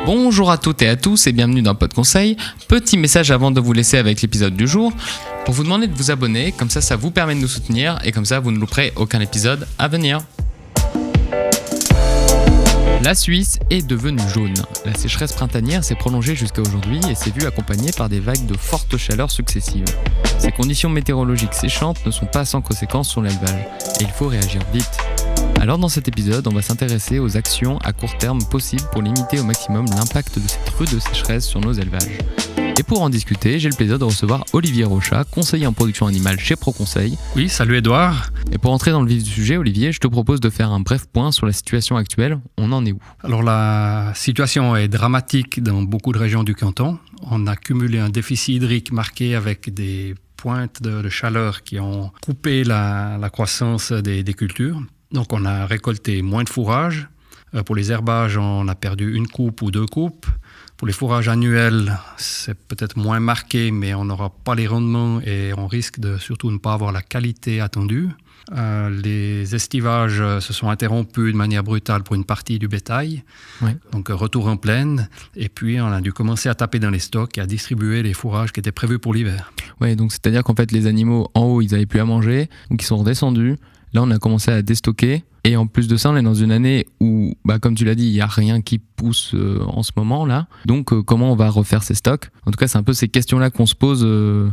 Bonjour à toutes et à tous et bienvenue dans Pod Conseil. Petit message avant de vous laisser avec l'épisode du jour pour vous demander de vous abonner, comme ça vous permet de nous soutenir et comme ça vous ne louperez aucun épisode à venir. La Suisse est devenue jaune. La sécheresse printanière s'est prolongée jusqu'à aujourd'hui et s'est vue accompagnée par des vagues de fortes chaleurs successives. Ces conditions météorologiques séchantes ne sont pas sans conséquences sur l'élevage et il faut réagir vite. Alors dans cet épisode, on va s'intéresser aux actions à court terme possibles pour limiter au maximum l'impact de cette rude sécheresse sur nos élevages. Et pour en discuter, j'ai le plaisir de recevoir Olivier Rochat, conseiller en production animale chez ProConseil. Oui, salut Edouard. Et pour entrer dans le vif du sujet, Olivier, je te propose de faire un bref point sur la situation actuelle. On en est où ? Alors la situation est dramatique dans beaucoup de régions du canton. On a cumulé un déficit hydrique marqué avec des pointes de chaleur qui ont coupé la croissance des cultures. Donc on a récolté moins de fourrage. Pour les herbages, on a perdu une coupe ou deux coupes. Pour les fourrages annuels, c'est peut-être moins marqué, mais on n'aura pas les rendements et on risque de surtout ne pas avoir la qualité attendue. Les estivages se sont interrompus de manière brutale pour une partie du bétail. Oui. Donc retour en plaine. Et puis on a dû commencer à taper dans les stocks et à distribuer les fourrages qui étaient prévus pour l'hiver. Oui, donc c'est-à-dire qu'en fait les animaux en haut, ils n'avaient plus à manger, donc ils sont redescendus. Là, on a commencé à déstocker. Et en plus de ça, on est dans une année où, comme tu l'as dit, il n'y a rien qui pousse en ce moment-là. Donc, comment on va refaire ces stocks ? En tout cas, c'est un peu ces questions-là qu'on se pose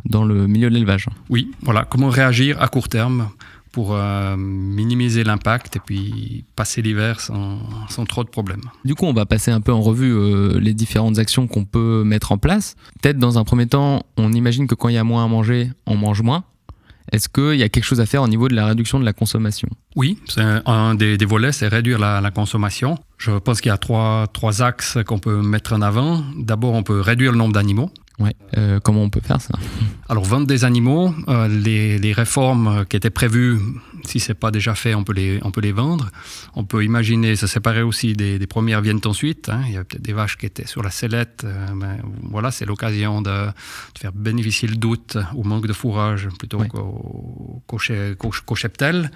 dans le milieu de l'élevage. Oui, voilà. Comment réagir à court terme pour minimiser l'impact et puis passer l'hiver sans trop de problèmes. Du coup, on va passer un peu en revue les différentes actions qu'on peut mettre en place. Peut-être dans un premier temps, on imagine que quand il y a moins à manger, on mange moins. Est-ce qu'il y a quelque chose à faire au niveau de la réduction de la consommation ? Oui, c'est un des volets, c'est réduire la consommation. Je pense qu'il y a trois axes qu'on peut mettre en avant. D'abord, on peut réduire le nombre d'animaux. Ouais. Comment on peut faire ça ? Alors, vendre des animaux, les réformes qui étaient prévues, si ce n'est pas déjà fait, on peut les vendre. On peut imaginer se séparer aussi des premières viennent ensuite. Il y a peut-être des vaches qui étaient sur la sellette. Voilà, c'est l'occasion de faire bénéficier le doute au manque de fourrage plutôt qu'au cheptel.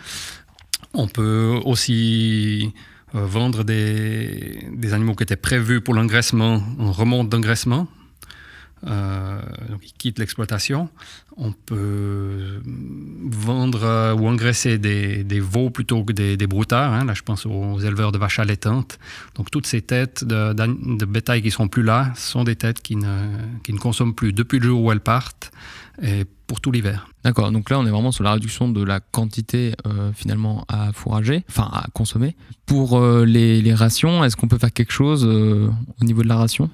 On peut aussi vendre des animaux qui étaient prévus pour l'engraissement en remonte d'engraissement. Donc ils quittent l'exploitation. On peut vendre ou engraisser des veaux plutôt que des broutards. Là, je pense aux éleveurs de vaches allaitantes. Donc toutes ces têtes de bétail qui ne seront plus là sont des têtes qui ne consomment plus depuis le jour où elles partent et pour tout l'hiver. D'accord, donc là on est vraiment sur la réduction de la quantité finalement à fourrager, enfin à consommer. Pour les rations, est-ce qu'on peut faire quelque chose au niveau de la ration ?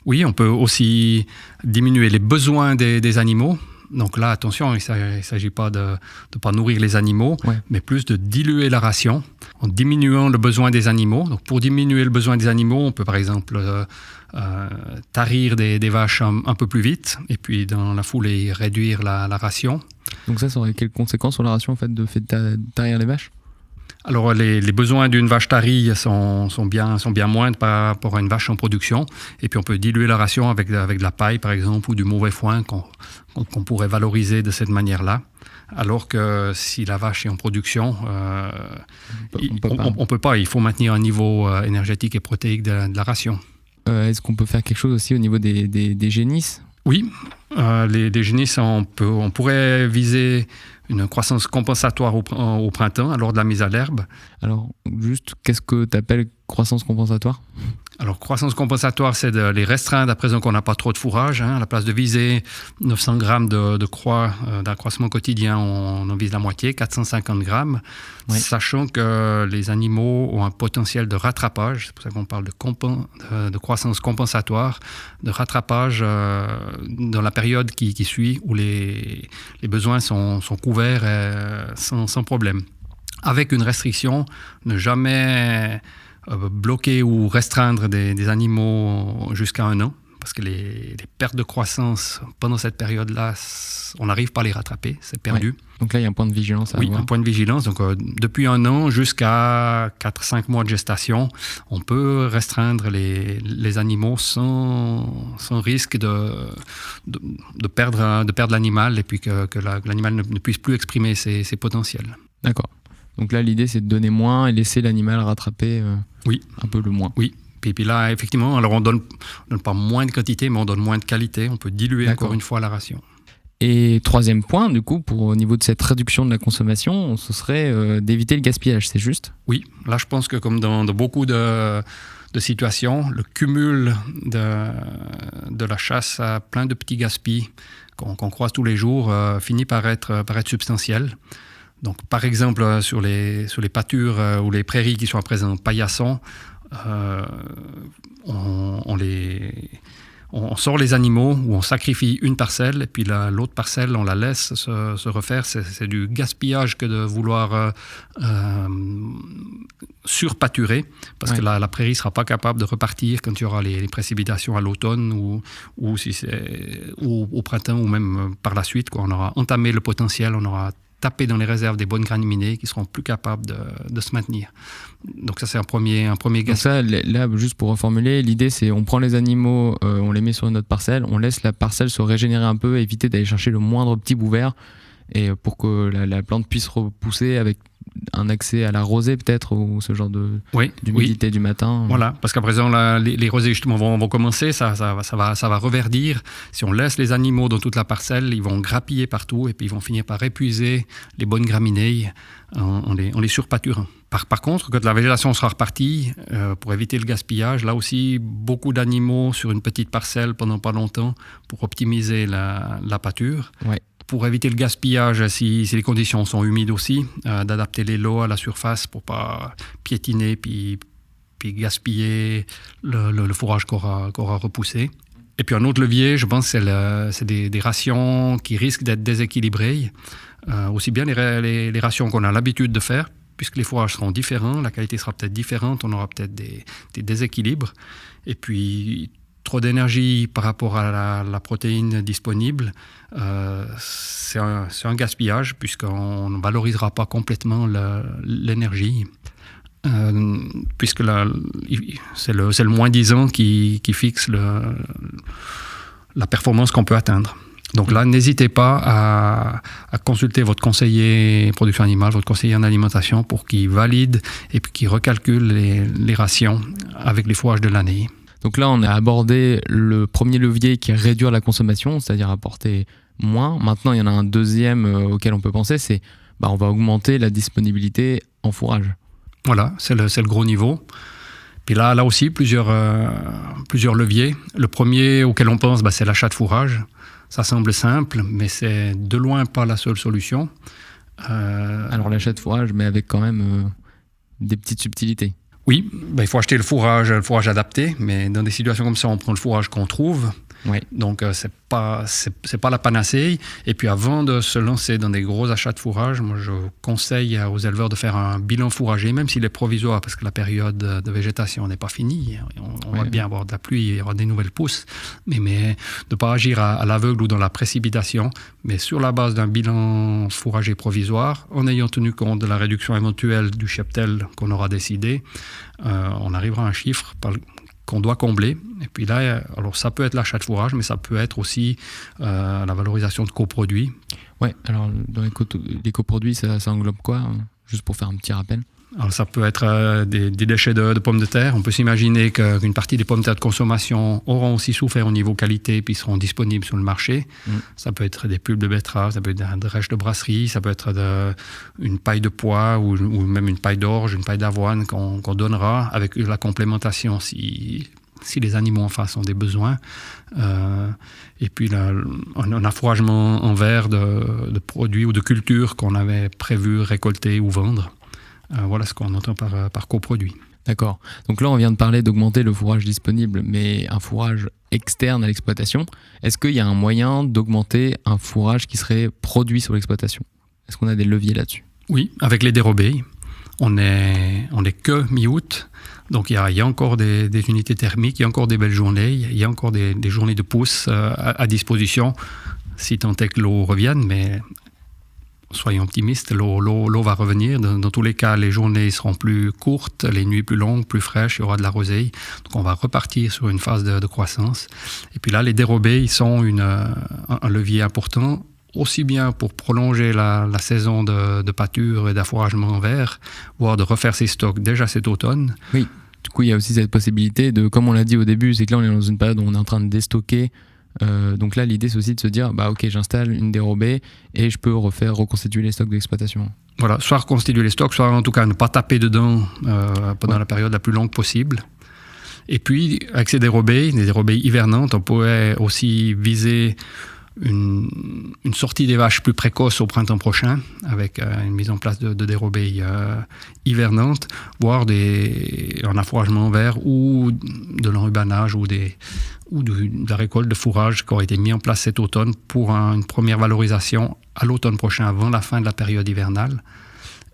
Oui, on peut aussi diminuer les besoins des animaux. Donc là, attention, il ne s'agit pas de ne pas nourrir les animaux, mais plus de diluer la ration en diminuant le besoin des animaux. Donc pour diminuer le besoin des animaux, on peut par exemple tarir des vaches un peu plus vite et puis dans la foulée réduire la ration. Donc ça aurait quelles conséquences sur la ration en fait, de tarir les vaches ? Alors, les besoins d'une vache tarie sont bien moindres par rapport à une vache en production. Et puis, on peut diluer la ration avec de la paille, par exemple, ou du mauvais foin qu'on pourrait valoriser de cette manière-là. Alors que si la vache est en production, on peut pas. Il faut maintenir un niveau énergétique et protéique de la ration. Est-ce qu'on peut faire quelque chose aussi au niveau des génisses ? Oui, les génisses, on pourrait viser une croissance compensatoire au printemps, lors de la mise à l'herbe. Alors, juste, qu'est-ce que tu appelles croissance compensatoire ? Alors, croissance compensatoire, c'est de les restreindre à présent qu'on n'a pas trop de fourrage. À la place de viser 900 grammes de croix d'accroissement quotidien, on en vise la moitié, 450 grammes, sachant que les animaux ont un potentiel de rattrapage. C'est pour ça qu'on parle de croissance compensatoire, de rattrapage dans la période qui suit, où les besoins sont couverts sans problème. Avec une restriction, ne jamais bloquer ou restreindre des animaux jusqu'à 1 an, parce que les pertes de croissance pendant cette période-là, on n'arrive pas à les rattraper, c'est perdu. Ouais. Donc là, il y a un point de vigilance à avoir. Oui, un point de vigilance. Donc, depuis 1 an jusqu'à 4-5 mois de gestation, on peut restreindre les animaux sans risque de perdre l'animal et puis que l'animal ne puisse plus exprimer ses potentiels. D'accord. Donc là, l'idée, c'est de donner moins et laisser l'animal rattraper un peu le moins. Oui. Puis là, effectivement, alors on donne pas moins de quantité, mais on donne moins de qualité. On peut diluer encore une fois la ration. Et troisième point, du coup, au niveau de cette réduction de la consommation, ce serait d'éviter le gaspillage, c'est juste ? Oui, là je pense que comme dans beaucoup de situations, le cumul de la chasse à plein de petits gaspilles qu'on croise tous les jours finit par être substantiel. Donc, par exemple, sur les pâtures ou les prairies qui sont à présent paillassons, on sort les animaux ou on sacrifie une parcelle et puis l'autre parcelle, on la laisse se refaire. C'est du gaspillage que de vouloir surpâturer parce que la prairie ne sera pas capable de repartir quand il y aura les précipitations à l'automne ou si c'est au printemps ou même par la suite. On aura entamé le potentiel, on aura tapé dans les réserves des bonnes graminées qui seront plus capables de se maintenir. Donc ça, c'est un premier gaspillage. Donc ça, là, juste pour reformuler, l'idée, c'est on prend les animaux, on les met sur une autre parcelle, on laisse la parcelle se régénérer un peu, éviter d'aller chercher le moindre petit bout vert, et pour que la plante puisse repousser avec un accès à la rosée peut-être, ou ce genre d'humidité du matin. Voilà, parce qu'à présent, les rosées justement vont commencer, ça va reverdir. Si on laisse les animaux dans toute la parcelle, ils vont grappiller partout et puis ils vont finir par épuiser les bonnes graminées en les surpâturant. Par contre, quand la végétation sera repartie, pour éviter le gaspillage, là aussi, beaucoup d'animaux sur une petite parcelle pendant pas longtemps pour optimiser la pâture. Ouais. Pour éviter le gaspillage, si les conditions sont humides aussi, d'adapter les lots à la surface pour pas piétiner puis gaspiller le fourrage qu'aura repoussé. Et puis un autre levier, je pense, c'est des rations qui risquent d'être déséquilibrées. Aussi bien les rations qu'on a l'habitude de faire, puisque les fourrages seront différents, la qualité sera peut-être différente, on aura peut-être des déséquilibres. Et puis trop d'énergie par rapport à la protéine disponible, c'est un gaspillage puisqu'on ne valorisera pas complètement l'énergie. Puisque c'est le moins-disant qui fixe la performance qu'on peut atteindre. Donc là, n'hésitez pas à consulter votre conseiller production animale, votre conseiller en alimentation pour qu'il valide et puis qu'il recalcule les rations avec les fourrages de l'année. Donc là, on a abordé le premier levier qui est réduire la consommation, c'est-à-dire apporter moins. Maintenant, il y en a un deuxième auquel on peut penser, c'est on va augmenter la disponibilité en fourrage. Voilà, c'est le gros niveau. Puis là aussi, plusieurs leviers. Le premier auquel on pense, c'est l'achat de fourrage. Ça semble simple, mais c'est de loin pas la seule solution. Alors l'achat de fourrage, mais avec quand même des petites subtilités. Oui, il faut acheter le fourrage adapté, mais dans des situations comme ça, on prend le fourrage qu'on trouve. Oui. Donc, c'est pas la panacée. Et puis, avant de se lancer dans des gros achats de fourrage, moi, je conseille aux éleveurs de faire un bilan fourrager, même s'il est provisoire, parce que la période de végétation n'est pas finie. On va bien avoir de la pluie, il y aura des nouvelles pousses, mais de ne pas agir à l'aveugle ou dans la précipitation, mais sur la base d'un bilan fourrager provisoire, en ayant tenu compte de la réduction éventuelle du cheptel qu'on aura décidé, on arrivera à un chiffre qu'on doit combler. Et puis là, alors ça peut être l'achat de fourrage, mais ça peut être aussi la valorisation de coproduits. Oui, alors dans les coproduits, ça englobe quoi, juste pour faire un petit rappel? Alors ça peut être des déchets de pommes de terre. On peut s'imaginer qu'une partie des pommes de terre de consommation auront aussi souffert au niveau qualité puis seront disponibles sur le marché. Ça peut être des pulpes de betterave, ça peut être des rêches de brasserie, ça peut être une paille de pois ou même une paille d'orge, une paille d'avoine qu'on donnera avec la complémentation si les animaux en face ont des besoins. Et puis un affouragement en verre de produits ou de cultures qu'on avait prévu récolter ou vendre. Voilà ce qu'on entend par coproduit. D'accord. Donc là, on vient de parler d'augmenter le fourrage disponible, mais un fourrage externe à l'exploitation. Est-ce qu'il y a un moyen d'augmenter un fourrage qui serait produit sur l'exploitation? Est-ce qu'on a des leviers là-dessus? Oui, avec les dérobés. On est que mi-août, donc il y a encore des unités thermiques, il y a encore des belles journées, il y a encore des journées de pousse à disposition, si tant est que l'eau revienne, mais soyons optimistes, l'eau va revenir. Dans tous les cas, les journées seront plus courtes, les nuits plus longues, plus fraîches, il y aura de la rosée. Donc on va repartir sur une phase de croissance. Et puis là, les dérobés, ils sont un levier important, aussi bien pour prolonger la saison de pâture et d'affouragement en verre, voire de refaire ses stocks déjà cet automne. Oui. Du coup, il y a aussi cette possibilité de, comme on l'a dit au début, c'est que là, on est dans une période où on est en train de déstocker. Donc là, l'idée, c'est aussi de se dire, ok, j'installe une dérobée et je peux reconstituer les stocks d'exploitation. Voilà, soit reconstituer les stocks, soit en tout cas ne pas taper dedans pendant la période la plus longue possible. Et puis, avec ces dérobées, des dérobées hivernantes, on pourrait aussi viser une sortie des vaches plus précoce au printemps prochain, avec une mise en place de dérobées hivernantes, voire un affouragement vert ou de l'enrubanage ou de la récolte de fourrage qui aurait été mis en place cet automne pour une première valorisation à l'automne prochain, avant la fin de la période hivernale.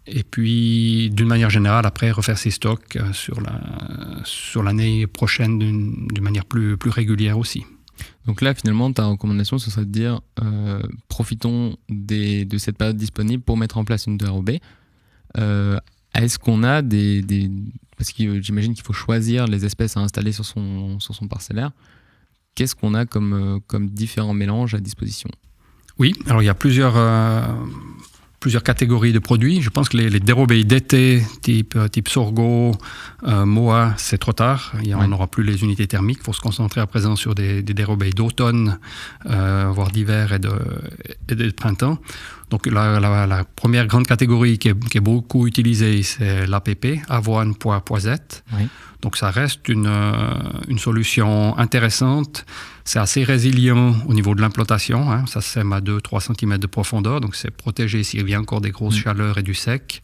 Et puis, d'une manière générale, après, refaire ses stocks sur l'année prochaine d'une manière plus régulière aussi. Donc là, finalement, ta recommandation, ce serait de dire profitons de cette période disponible pour mettre en place une dérobée. Est-ce qu'on a parce que j'imagine qu'il faut choisir les espèces à installer sur son parcellaire. Qu'est-ce qu'on a comme différents mélanges à disposition ? Oui, alors il y a plusieurs catégories de produits. Je pense que les dérobées d'été, type sorgho, moa, c'est trop tard. On n'aura plus les unités thermiques. Il faut se concentrer à présent sur des dérobées d'automne, voire d'hiver et de printemps. Donc la première grande catégorie qui est beaucoup utilisée, c'est l'APP, avoine, pois, poisette. Oui. Donc ça reste une solution intéressante. C'est assez résilient au niveau de l'implantation. Hein. Ça sème à 2-3 cm de profondeur, donc c'est protégé s'il y a encore des grosses chaleurs et du sec.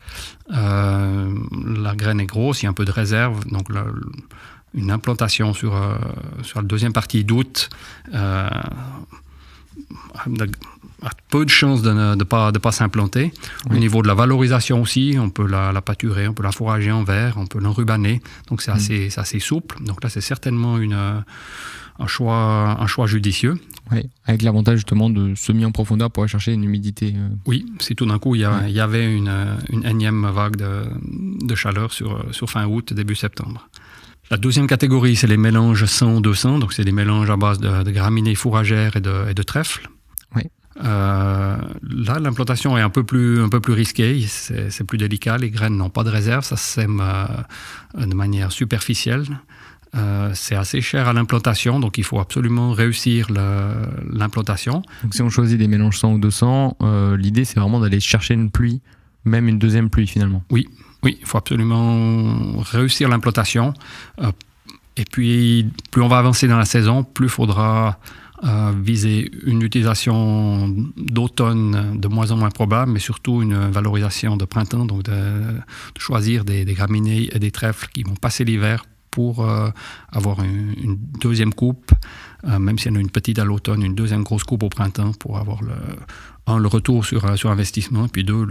La graine est grosse, il y a un peu de réserve. Donc une implantation sur la deuxième partie d'août a peu de chances de ne pas s'implanter. Oui. Au niveau de la valorisation aussi, on peut la pâturer, on peut la fourrager en verre, on peut l'enrubaner. Donc c'est assez souple. Donc là, c'est certainement un choix judicieux. Oui, avec l'avantage justement de semis en profondeur pour aller chercher une humidité. Oui, si tout d'un coup il y avait une énième vague de chaleur sur fin août, début septembre. La deuxième catégorie, c'est les mélanges 100-200, donc c'est des mélanges à base de graminées fourragères et de trèfle. Oui. Là, l'implantation est un peu plus risquée, c'est plus délicat, les graines n'ont pas de réserve, ça se sème de manière superficielle. C'est assez cher à l'implantation, donc il faut absolument réussir l'implantation. Donc si on choisit des mélanges 100 ou 200, l'idée c'est vraiment d'aller chercher une pluie, même une deuxième pluie finalement. Oui, il faut absolument réussir l'implantation. Et puis, plus on va avancer dans la saison, plus il faudra viser une utilisation d'automne de moins en moins probable, mais surtout une valorisation de printemps, donc de choisir des graminées et des trèfles qui vont passer l'hiver pour avoir une deuxième coupe, même s'il y en a une petite à l'automne, une deuxième grosse coupe au printemps pour avoir le retour sur investissement, et puis deux,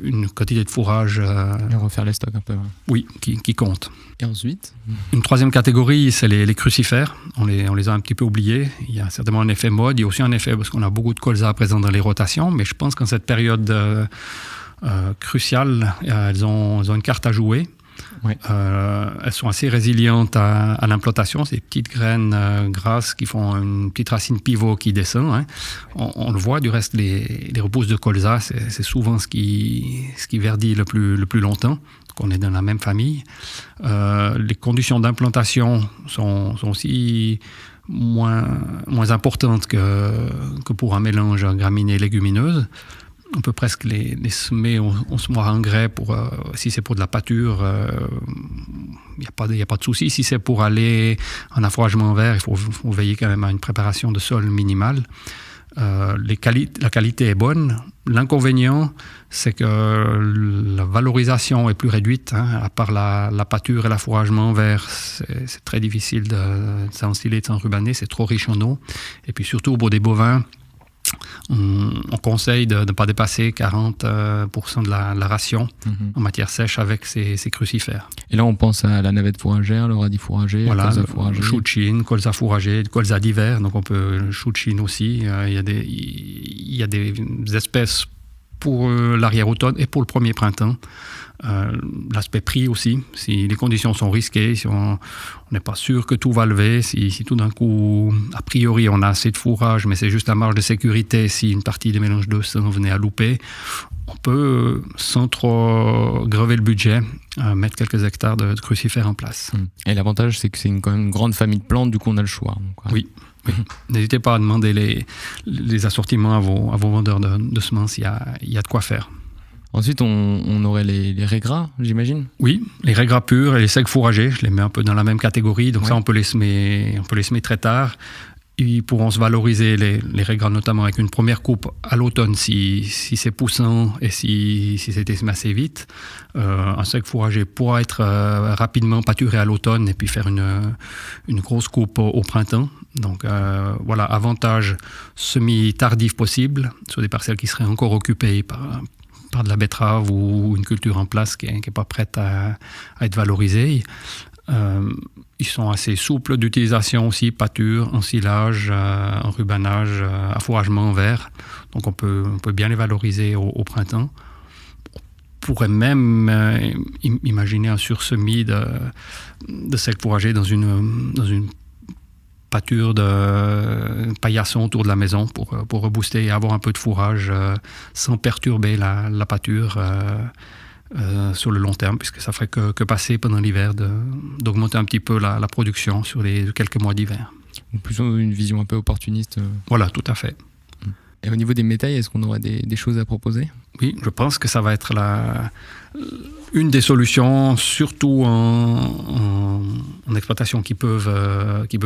une quantité de fourrage. Et refaire les stocks un peu. Ouais. Oui, qui compte. Et ensuite ? Une troisième catégorie, c'est les crucifères. On les a un petit peu oubliés. Il y a certainement un effet mode. Il y a aussi un effet parce qu'on a beaucoup de colza présents dans les rotations, mais je pense qu'en cette période cruciale, elles ont une carte à jouer. Oui. Elles sont assez résilientes à l'implantation, ces petites graines grasses qui font une petite racine pivot qui descend. Hein. On le voit, du reste, les repousses de colza, c'est souvent ce qui verdit le plus longtemps, qu'on est dans la même famille. Les conditions d'implantation sont aussi moins importantes que pour un mélange graminées légumineuses. On peut presque les semer au semoir engrais si c'est pour de la pâture, il n'y a pas de souci. Si c'est pour aller en affouragement vert, il faut veiller quand même à une préparation de sol minimale. La qualité est bonne. L'inconvénient, c'est que la valorisation est plus réduite. Hein. À part la pâture et l'affouragement vert, c'est très difficile de s'ensiler, de s'enrubaner. C'est trop riche en eau. Et puis surtout, pour des bovins, on conseille de ne pas dépasser 40% de la ration en matière sèche avec ces crucifères. Et là, on pense à la navette fourragère, le radis fourragé, voilà, colza fourragé. Chou de Chine, colza fourragé, colza d'hiver, donc on peut chou de Chine aussi. Il y a des espèces pour l'arrière-automne et pour le premier printemps. L'aspect prix aussi, si les conditions sont risquées, si on n'est pas sûr que tout va lever, si tout d'un coup, a priori, on a assez de fourrage, mais c'est juste la marge de sécurité, si une partie des mélanges 200 venait à louper, on peut, sans trop grever le budget, mettre quelques hectares de crucifères en place. Et l'avantage, c'est que c'est quand même une grande famille de plantes, du coup on a le choix. Donc, oui. N'hésitez pas à demander les assortiments à vos vendeurs de semences, il y a de quoi faire. Ensuite, on aurait les raies gras, j'imagine. Oui, les raies gras purs et les secs fourragés, je les mets un peu dans la même catégorie. Donc ça, on peut les semer très tard. Ils pourront se valoriser, les raies gras notamment, avec une première coupe à l'automne si c'est poussant et si c'était semé assez vite. Un sec fourragé pourra être rapidement pâturé à l'automne et puis faire une grosse coupe au printemps. Donc voilà, avantage semi-tardif possible sur des parcelles qui seraient encore occupées par de la betterave ou une culture en place qui n'est pas prête à être valorisée. Ils sont assez souples d'utilisation aussi, pâture, ensilage, enrubanage, affouragement en verre. Donc on peut bien les valoriser au printemps. On pourrait même imaginer un sursemis de sec fourragé dans une pâture de paillasson autour de la maison pour rebooster et avoir un peu de fourrage sans perturber la pâture sur le long terme, puisque ça ferait que passer pendant l'hiver d'augmenter un petit peu la production sur les quelques mois d'hiver. Donc plutôt une vision un peu opportuniste. Voilà, tout à fait. Et au niveau des métailles, est-ce qu'on aurait des choses à proposer ? Oui, je pense que ça va être une des solutions, surtout en exploitation qui peuvent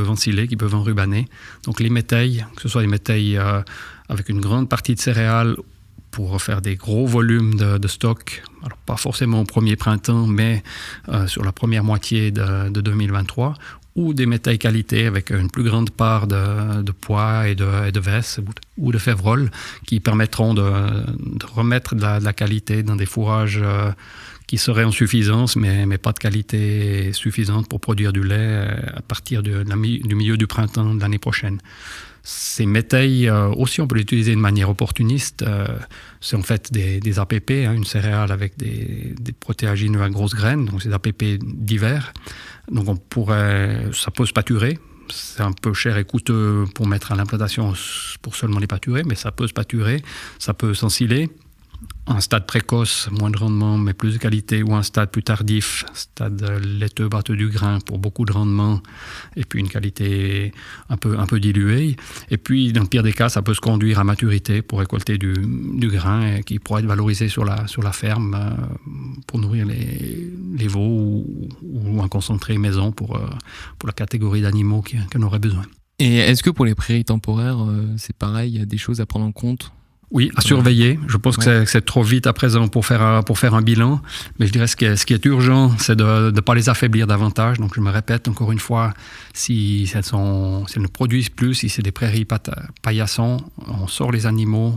ensiler, qui peuvent enrubaner. Donc les métailles, que ce soit des métailles avec une grande partie de céréales pour faire des gros volumes de stock, alors pas forcément au premier printemps, mais sur la première moitié de 2023, ou des métailles qualité avec une plus grande part de pois et de vesses ou de févroles qui permettront de remettre de la qualité dans des fourrages qui seraient en suffisance, mais pas de qualité suffisante pour produire du lait à partir du milieu du printemps de l'année prochaine. Ces métailles, aussi, on peut les utiliser de manière opportuniste. C'est en fait des APP, une céréale avec des protéagineux à grosses graines, donc c'est des APP d'hiver. Donc ça peut se pâturer. C'est un peu cher et coûteux pour mettre à l'implantation pour seulement les pâturer, mais ça peut se pâturer, ça peut s'ensiler. Un stade précoce, moins de rendement, mais plus de qualité, ou un stade plus tardif, stade laiteux, batteux du grain, pour beaucoup de rendement, et puis une qualité un peu diluée. Et puis, dans le pire des cas, ça peut se conduire à maturité pour récolter du grain et qui pourra être valorisé sur la ferme pour nourrir les veaux ou un concentré maison pour la catégorie d'animaux qu'on aurait besoin. Et est-ce que pour les prairies temporaires, c'est pareil, il y a des choses à prendre en compte ? Oui, à surveiller. Je pense que c'est trop vite à présent pour faire un bilan. Mais je dirais ce qui est urgent, c'est de ne pas les affaiblir davantage. Donc je me répète encore une fois, si elles ne produisent plus, si c'est des prairies paillassons, on sort les animaux,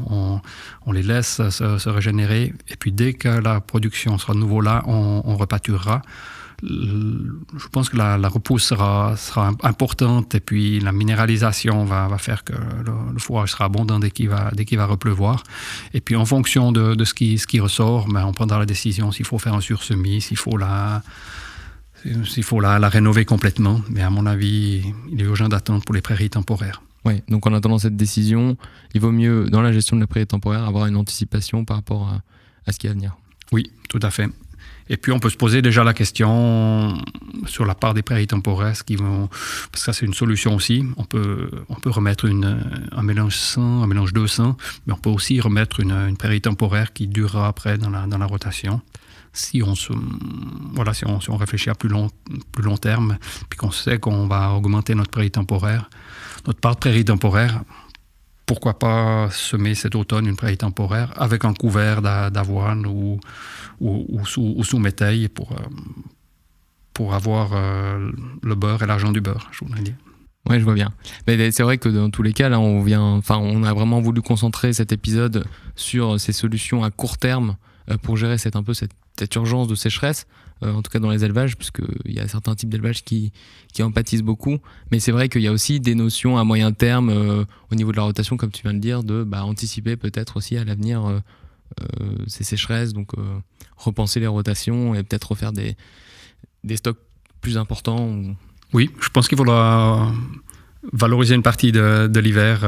on les laisse se régénérer. Et puis dès que la production sera de nouveau là, on repâturera. Je pense que la repousse sera importante et puis la minéralisation va faire que le fourrage sera abondant dès qu'il va repleuvoir. Et puis en fonction de ce qui ressort, on prendra la décision s'il faut faire un sursemis, s'il faut la rénover complètement. Mais à mon avis, il est urgent d'attendre pour les prairies temporaires. Oui, donc en attendant cette décision, il vaut mieux, dans la gestion de la prairie temporaire, avoir une anticipation par rapport à ce qui est à venir. Oui, tout à fait. Et puis on peut se poser déjà la question sur la part des prairies temporaires, parce que ça c'est une solution aussi. On peut remettre un mélange 100, un mélange 200, mais on peut aussi remettre une prairie temporaire qui durera après dans la rotation. Si on réfléchit à plus long terme, puis qu'on sait qu'on va augmenter notre prairie temporaire, notre part de prairie temporaire, pourquoi pas semer cet automne une prairie temporaire avec un couvert d'avoine ou sous métaille pour avoir le beurre et l'argent du beurre, je voudrais dire. Oui, je vois bien. Mais c'est vrai que dans tous les cas, là, on a vraiment voulu concentrer cet épisode sur ces solutions à court terme pour gérer cette urgence de sécheresse, en tout cas dans les élevages, puisqu'il y a certains types d'élevages qui en pâtissent beaucoup. Mais c'est vrai qu'il y a aussi des notions à moyen terme au niveau de la rotation, comme tu viens de dire, de anticiper peut-être aussi à l'avenir ces sécheresses, donc repenser les rotations et peut-être refaire des stocks plus importants. Oui, je pense qu'il faudra valoriser une partie de l'hiver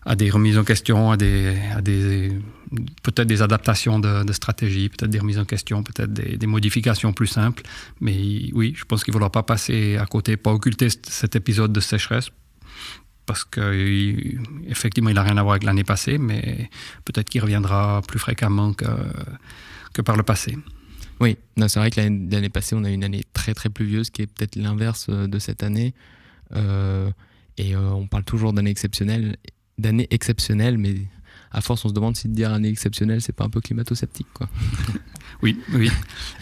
à des remises en question, à des peut-être des adaptations de stratégie, peut-être des remises en question, peut-être des modifications plus simples. Mais oui, je pense qu'il ne faudra pas passer à côté, pas occulter cet épisode de sécheresse, parce qu'effectivement, il n'a rien à voir avec l'année passée, mais peut-être qu'il reviendra plus fréquemment que par le passé. Oui, non, c'est vrai que l'année passée, on a eu une année très très pluvieuse, qui est peut-être l'inverse de cette année. On parle toujours d'année exceptionnelle, mais à force, on se demande si de dire année exceptionnelle, c'est pas un peu climato-sceptique, quoi. Oui.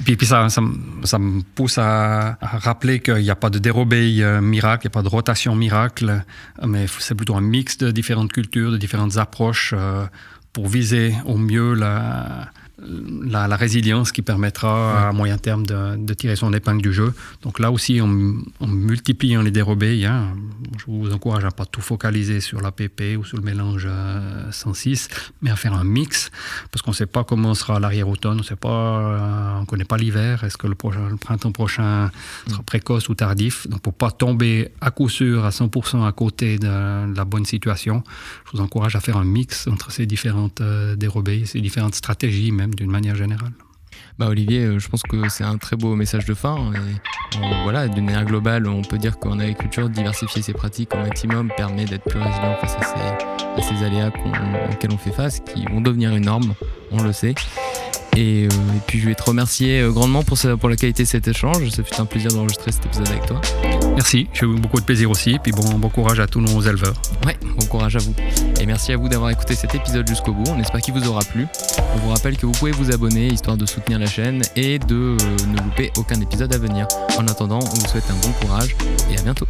Et puis ça me pousse à rappeler qu'il n'y a pas de dérobée miracle, il n'y a pas de rotation miracle, mais c'est plutôt un mix de différentes cultures, de différentes approches pour viser au mieux la résilience qui permettra à moyen terme de tirer son épingle du jeu. Donc là aussi, en multipliant les dérobés, je vous encourage à ne pas tout focaliser sur l'APP ou sur le mélange 106, mais à faire un mix, parce qu'on ne sait pas comment sera l'arrière-automne, on ne connaît pas l'hiver, est-ce que le printemps prochain sera précoce ou tardif. Donc pour ne pas tomber à coup sûr à 100% à côté de la bonne situation, je vous encourage à faire un mix entre ces différentes dérobés, ces différentes stratégies même, d'une manière générale. Olivier, je pense que c'est un très beau message de fin. Et d'une manière globale, on peut dire qu'en agriculture, diversifier ses pratiques au maximum permet d'être plus résilient face à ces aléas auxquels on fait face, qui vont devenir une norme, on le sait. Et puis je vais te remercier grandement pour la qualité de cet échange. Ça fut un plaisir d'enregistrer cet épisode avec toi. Merci, j'ai eu beaucoup de plaisir aussi. Puis bon courage à tous nos éleveurs. Ouais, bon courage à vous. Et merci à vous d'avoir écouté cet épisode jusqu'au bout. On espère qu'il vous aura plu. On vous rappelle que vous pouvez vous abonner histoire de soutenir la chaîne et de ne louper aucun épisode à venir. En attendant, on vous souhaite un bon courage et à bientôt.